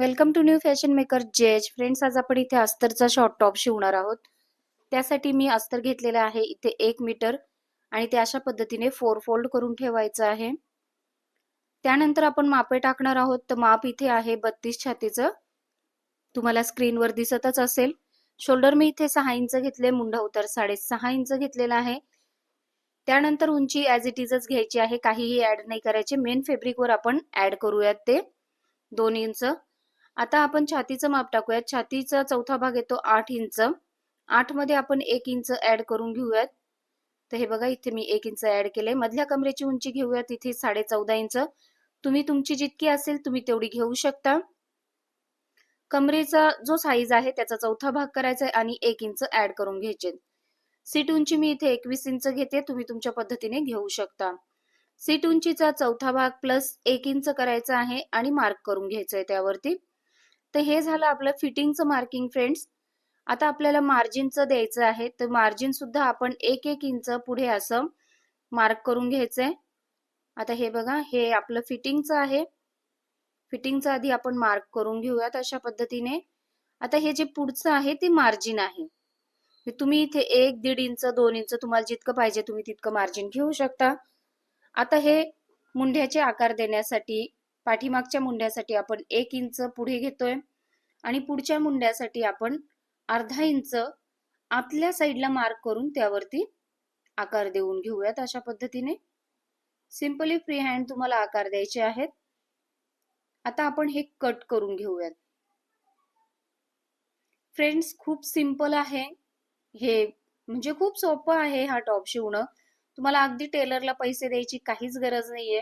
Welcome to new fashion maker जेज. Friends, आज आपण इथे अस्तरचा शॉर्ट टॉप शिवणार आहोत. त्यासाठी मी अस्तर घेतलेला आहे इथे 1 मीटर आणि ते अशा पद्धतीने 4 फोल्ड करून ठेवायचं आहे. त्यानंतर आपण मापे टाकणार आहोत. तर माप इथे आहे 32 छातीचं, तुम्हाला स्क्रीनवर दिसतच असेल. शोल्डर मी इथे 6 इंच घेतले, मुंडा उतार 6.5 इंच घेतलेला आहे. त्यानंतर उंची ॲज इट इजच घ्यायची आहे, काहीही ऍड नाही करायचे. मेन फॅब्रिकवर आपण ऍड करूयात ते 2 इंच. आता आपण छातीचं माप टाकूयात. छातीचा चौथा भाग येतो 8 इंच. 8 मध्ये आपण 1 इंच ऍड करून घेऊयात. तर हे बघा, इथे मी 1 इंच ऍड केले. मधल्या कमरेची उंची घेऊयात इथे 14.5 इंच. तुम्ही तुमची जितकी असेल तुम्ही तेवढी घेऊ शकता. कमरेचा जो साईज आहे त्याचा चौथा भाग करायचा आहे आणि 1 इंच ऍड करून घ्यायचे. सीट उंची मी इथे 21 इंच घेते, तुम्ही तुमच्या पद्धतीने घेऊ शकता. सीट उंचीचा चौथा भाग प्लस 1 इंच करायचा आहे आणि मार्क करून घ्यायचं आहे त्यावरती. तर हे झालं आपलं फिटिंगचं मार्किंग. फ्रेंड्स, आता आपल्याला मार्जिनचं द्यायचं आहे. तर मार्जिन सुद्धा आपण 1-1 इंच पुढे असं मार्क करून घ्यायचंय. आता हे बघा, हे आपलं फिटिंगचं आहे. फिटिंगचं आधी आपण मार्क करून घेऊयात अशा पद्धतीने. आता हे जे पुढचं आहे ते मार्जिन आहे. तुम्ही इथे 1-1.5 इंच 2 इंच तुम्हाला जितकं पाहिजे तुम्ही तितकं मार्जिन घेऊ शकता. आता हे मुंड्याचे आकार देण्यासाठी पाठीमागच्या मुंड्यासाठी आपण 1 इंच पुढे घेतोय आणि पुढच्या मुंड्यासाठी आपण अर्धा इंच आतल्या साईडला मार्क करून त्यावरती आकार देऊन घेऊयात अशा पद्धतीने. सिंपली फ्री हँड तुम्हाला आकार द्यायचे आहेत. आता आपण हे कट करून घेऊयात. फ्रेंड्स, खूप सिंपल आहे हे, म्हणजे खूप सोपं आहे हा टॉप शिवणं. तुम्हाला अगदी टेलरला पैसे द्यायची काहीच गरज नाहीये.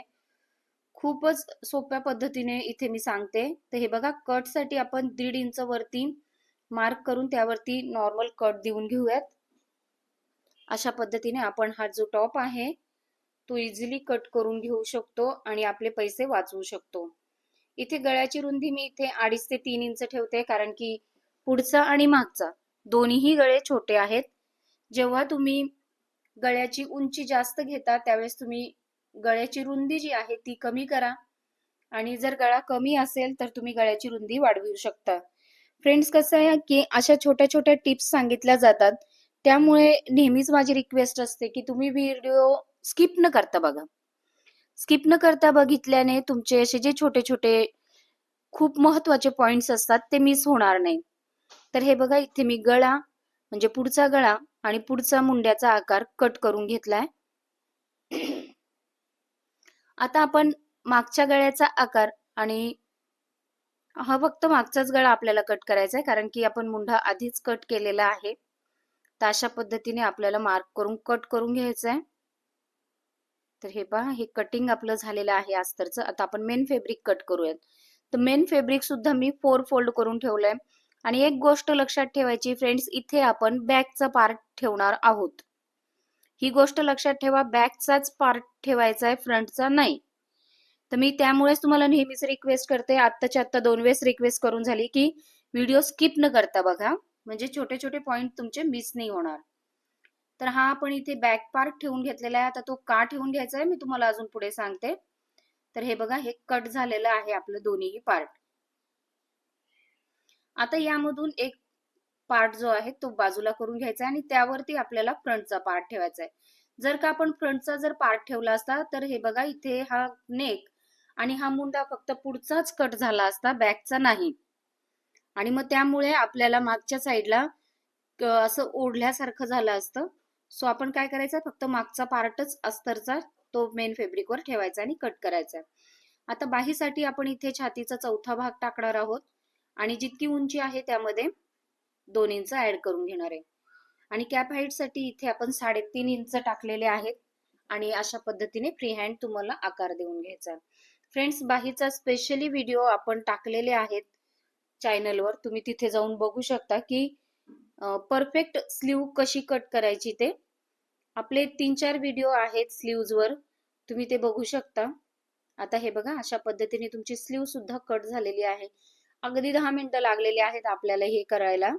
खूपच सोप्या पद्धतीने इथे मी सांगते. तर हे बघा, कट साठी आपण 1.5 इंच वरती मार्क करून त्यावरती नॉर्मल कट देऊन घेऊयात. अशा पद्धतीने आपण हा जो टॉप आहे तो इझिली कट करून घेऊ शकतो आणि आपले पैसे वाचवू शकतो. इथे गळ्याची रुंदी मी इथे 2.5 ते 3 इंच ठेवते, कारण की पुढचा आणि मागचा दोन्हीही गळे छोटे आहेत. जेव्हा तुम्ही गळ्याची उंची जास्त घेता त्यावेळेस तुम्ही गळ्याची रुंदी जी आहे ती कमी करा आणि जर गळा कमी असेल तर तुम्ही गळ्याची रुंदी वाढवू शकता. फ्रेंड्स, कसं आहे की अशा छोट्या छोट्या टिप्स सांगितल्या जातात, त्यामुळे नेहमीच माझी रिक्वेस्ट असते की तुम्ही व्हिडिओ स्किप न करता बघा. स्किप न करता बघितल्याने तुमचे असे जे छोटे छोटे खूप महत्वाचे पॉइंट्स असतात ते मिस होणार नाही. तर हे बघा, इथे मी गळा म्हणजे पुढचा गळा आणि पुढचा मुंड्याचा आकार कट करून घेतलाय. आता आपण मागच्या गळ्याचा आकार आणि हा फक्त मागचाच गळा आपल्याला कट करायचा आहे, कारण की आपण मुंडा आधीच कट केलेला आहे. तर अशा पद्धतीने आपल्याला मार्क करून कट करून घ्यायचं आहे. तर हे पहा, हे कटिंग आपलं झालेलं आहे अस्तरचं. आता आपण मेन फॅब्रिक कट करूयात. तर मेन फॅब्रिक सुद्धा मी 4 फोल्ड करून ठेवलंय. आणि एक गोष्ट लक्षात ठेवायची फ्रेंड्स, इथे आपण बॅकचा पार्ट ठेवणार आहोत. ही गोष्ट लक्षात ठेवा, बॅकचाच पार्ट ठेवायचा आहे, फ्रंटचा नाही. तर मी त्यामुळेच तुम्हाला नेहमीच रिक्वेस्ट करते, आत्ताच्या आत्ता 2 वेळेस रिक्वेस्ट करून झाली की व्हिडिओ स्किप न करता बघा, म्हणजे छोटे छोटे पॉइंट तुमचे मिस नाही होणार. तर हा आपण इथे बॅक पार्ट ठेवून घेतलेला आहे. आता तो का ठेवून घ्यायचा आहे मी तुम्हाला अजून पुढे सांगते. तर हे बघा, हे कट झालेलं आहे आपलं दोन्हीही पार्ट. आता यामधून एक पार्ट जो आहे तो बाजूला करून घ्यायचा आहे आणि त्यावरती आपल्याला फ्रंटचा पार्ट ठेवायचा आहे. जर का आपण फ्रंटचा जर पार्ट ठेवला असता तर हे बघा, इथे हा नेक आणि हा मुंडा फक्त पुढचाच कट झाला असता, बॅकचा नाही. आणि मग त्यामुळे आपल्याला मागच्या साईडला असं ओढल्यासारखं झालं असतं. सो आपण काय करायचं, फक्त मागचा पार्टच अस्तरचा तो मेन फॅब्रिकवर ठेवायचा आणि कट करायचा. आता बाहीसाठी आपण इथे छातीचा चौथा भाग टाकणार आहोत आणि जितकी उंची आहे त्यामध्ये 2 इंच ऍड करून घेणार आहे. आणि कॅप हाईट साठी इथे आपण 3.5 इंच टाकलेले आहेत आणि अशा पद्धतीने फ्री हँड तुम्हाला आकार देऊन घ्यायचा. फ्रेंड्स, बाहीचा स्पेशली व्हिडिओ आपण टाकलेले आहेत चॅनलवर, तुम्ही तिथे जाऊन बघू शकता की परफेक्ट स्लीव कशी कट करायची. ते आपले 3-4 व्हिडिओ आहेत स्लीव्हजवर, तुम्ही ते बघू शकता. आता हे बघा, अशा पद्धतीने तुमची स्लीव सुद्धा कट झालेली आहे. अगदी 10 मिनिटं लागलेली आहेत आपल्याला हे करायला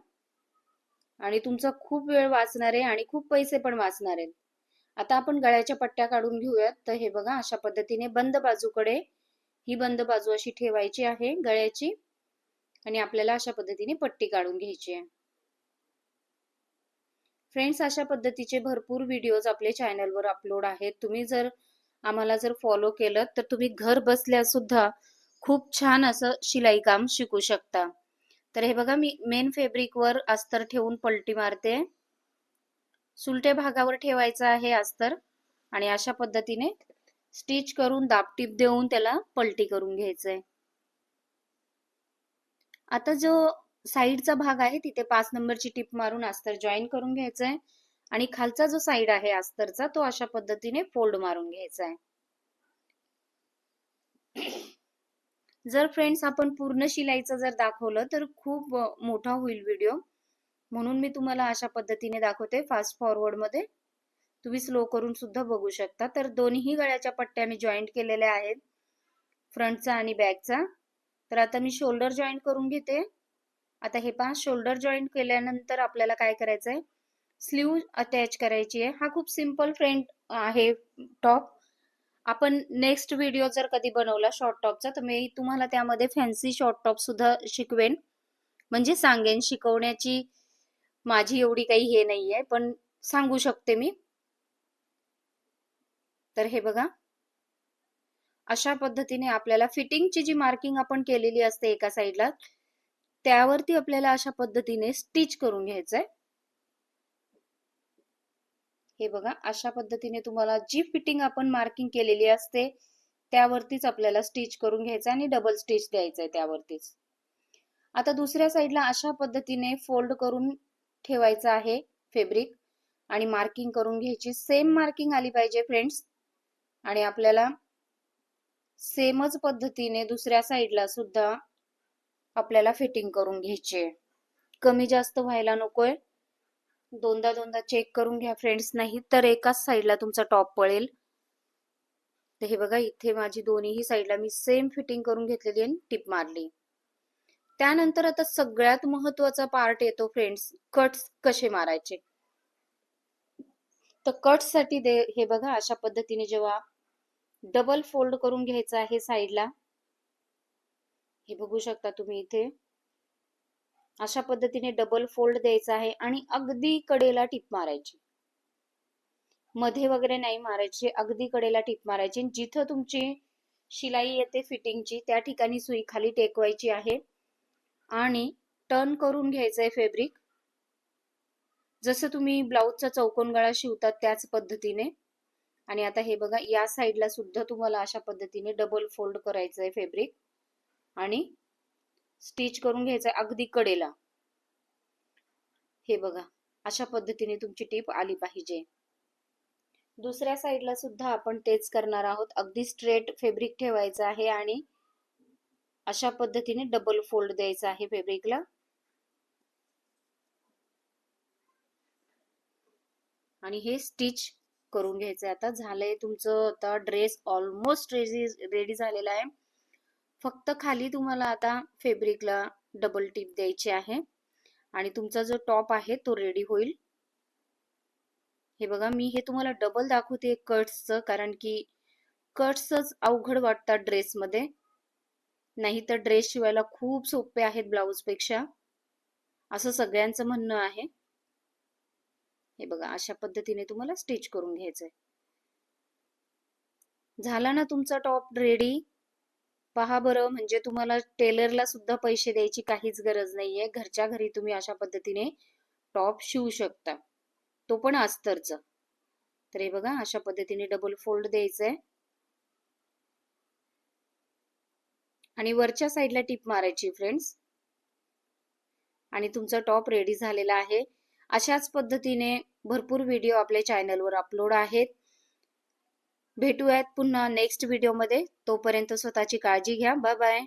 आणि तुमचा खूप वेळ वाचणार आहे आणि खूप पैसे पण वाचणार आहेत. आता आपण गळ्याच्या पट्ट्या काढून घेऊयात. तर हे बघा, अशा पद्धतीने बंद बाजूकडे ही बंद बाजू अशी ठेवायची आहे गळ्याची आणि आपल्याला अशा पद्धतीने पट्टी काढून घ्यायची आहे. फ्रेंड्स, अशा पद्धतीचे भरपूर व्हिडिओज आपल्या चॅनलवर अपलोड आहेत. तुम्ही जर आम्हाला फॉलो केलं तर तुम्ही घर बसल्या सुद्धा खूप छान असं शिलाई काम शिकू शकता. तर हे बघा, मी मेन फॅब्रिकवर अस्तर ठेवून पलटी मारते. सुलट्या भागावर ठेवायचं आहे अस्तर आणि अशा पद्धतीने स्टिच करून दाबटीप देऊन त्याला पलटी करून घ्यायचंय. आता जो साईडचा भाग आहे तिथे 5 नंबरची टिप मारून अस्तर जॉईन करून घ्यायचंय आणि खालचा जो साईड आहे अस्तरचा तो अशा पद्धतीने फोल्ड मारून घ्यायचा आहे. जर फ्रेंड्स आपण पूर्ण शिलाईचं जर दाखवलं तर खूप मोठा होईल व्हिडिओ, म्हणून मी तुम्हाला अशा पद्धतीने दाखवते फास्ट फॉरवर्ड मध्ये. तुम्ही स्लो करून सुद्धा बघू शकता. तर दोन्ही गळ्याच्या पट्ट्या मी जॉईंट केलेल्या आहेत, फ्रंटचा आणि बॅकचा. तर आता मी शोल्डर जॉईंट करून घेते. आता हे पहा, शोल्डर जॉईंट केल्यानंतर आपल्याला काय करायचंय, स्लीव अटॅच करायची आहे. हा खूप सिंपल फ्रेंड आहे टॉप. आपण नेक्स्ट व्हिडिओ जर कधी बनवला शॉर्ट टॉपचा तर मी तुम्हाला त्यामध्ये फॅन्सी शॉर्ट टॉप सुद्धा शिकवेन, म्हणजे सांगेन. शिकवण्याची माझी एवढी काही हे नाहीये, पण सांगू शकते मी. तर हे बघा, अशा पद्धतीने आपल्याला फिटिंगची जी मार्किंग आपण केलेली असते एका साईडला, त्यावरती आपल्याला अशा पद्धतीने स्टिच करून घ्यायचंय. हे बघा, अशा पद्धतीने तुम्हाला जी फिटिंग आपण मार्किंग केलेली असते त्यावरतीच आपल्याला स्टिच करून घ्यायचं आणि डबल स्टिच द्यायचंय त्यावरतीच. आता दुसऱ्या साईडला अशा पद्धतीने फोल्ड करून ठेवायचं आहे फॅब्रिक आणि मार्किंग करून घ्यायची. सेम मार्किंग आली पाहिजे फ्रेंड्स. आणि आपल्याला सेमच पद्धतीने दुसऱ्या साईडला सुद्धा आपल्याला फिटिंग करून घ्यायची आहे. कमी जास्त व्हायला नकोय. दोनदा चेक करून घ्या फ्रेंड्स, नाही तर एकाच साईडला तुमचा टॉप पळेल. तर हे बघा, इथे माझी दोन्ही साईडला मी सेम फिटिंग करून घेतलेली आणि टिप मारली. त्यानंतर आता सगळ्यात महत्वाचा पार्ट येतो फ्रेंड्स, कट्स कसे मारायचे. तर कट्स साठी हे बघा, अशा पद्धतीने जेव्हा डबल फोल्ड करून घ्यायचं आहे साईडला, हे बघू शकता तुम्ही इथे. अशा पद्धतीने डबल फोल्ड द्यायचा आहे आणि अगदी कडेला टिप मारायची. मध्ये वगैरे नाही मारायची, अगदी कडेला टिप मारायची. जिथं तुमची शिलाई येते फिटिंगची त्या ठिकाणी सुई खाली टेकवायची आहे आणि टर्न करून घ्यायचंय फॅब्रिक. जसं तुम्ही ब्लाउजचा चौकोन गळा शिवतात त्याच पद्धतीने. आणि आता हे बघा, या साईडला सुद्धा तुम्हाला अशा पद्धतीने डबल फोल्ड करायचंय फॅब्रिक आणि स्टिच करून घ्यायचंय अगदी कडेला. हे बघा, अशा पद्धतीने तुमची टिप आली पाहिजे. दुसऱ्या साईडला सुद्धा आपण तेच करणार आहोत. अगदी स्ट्रेट फॅब्रिक ठेवायचं आहे आणि अशा पद्धतीने डबल फोल्ड द्यायचा आहे फॅब्रिकला आणि हे स्टिच करून घ्यायचं. आता झालंय तुमचं, आता ड्रेस ऑलमोस्ट रेडी झालेला आहे. फक्त खाली तुम्हाला आता फॅब्रिकला डबल टिप द्यायची आहे आणि तुमचा जो टॉप आहे तो रेडी होईल. हे बघा, मी हे तुम्हाला डबल दाखवते कट्सचं, कारण की कट्सच अवघड वाटतात ड्रेसमध्ये. नाही तर ड्रेस शिवायला खूप सोपे आहेत ब्लाउज पेक्षा, असं सगळ्यांचं म्हणणं आहे. हे बघा, अशा पद्धतीने तुम्हाला स्टिच करून घ्यायचंय. झाला ना तुमचा टॉप रेडी. पहा बरं, म्हणजे तुम्हाला टेलरला सुद्धा पैसे द्यायची काहीच गरज नाहीये. घरच्या घरी तुम्ही अशा पद्धतीने टॉप शिवू शकता, तो पण अस्तरचं. तर हे बघा, अशा पद्धतीने डबल फोल्ड द्यायचंय आणि वरच्या साईडला टिप मारायची फ्रेंड्स आणि तुमचा टॉप रेडी झालेला आहे. अशाच पद्धतीने भरपूर व्हिडिओ आपल्या चॅनलवर अपलोड आहेत. भेटूयात पुन्हा नेक्स्ट व्हिडिओमध्ये. तोपर्यंत स्वतःची काळजी घ्या. Bye bye.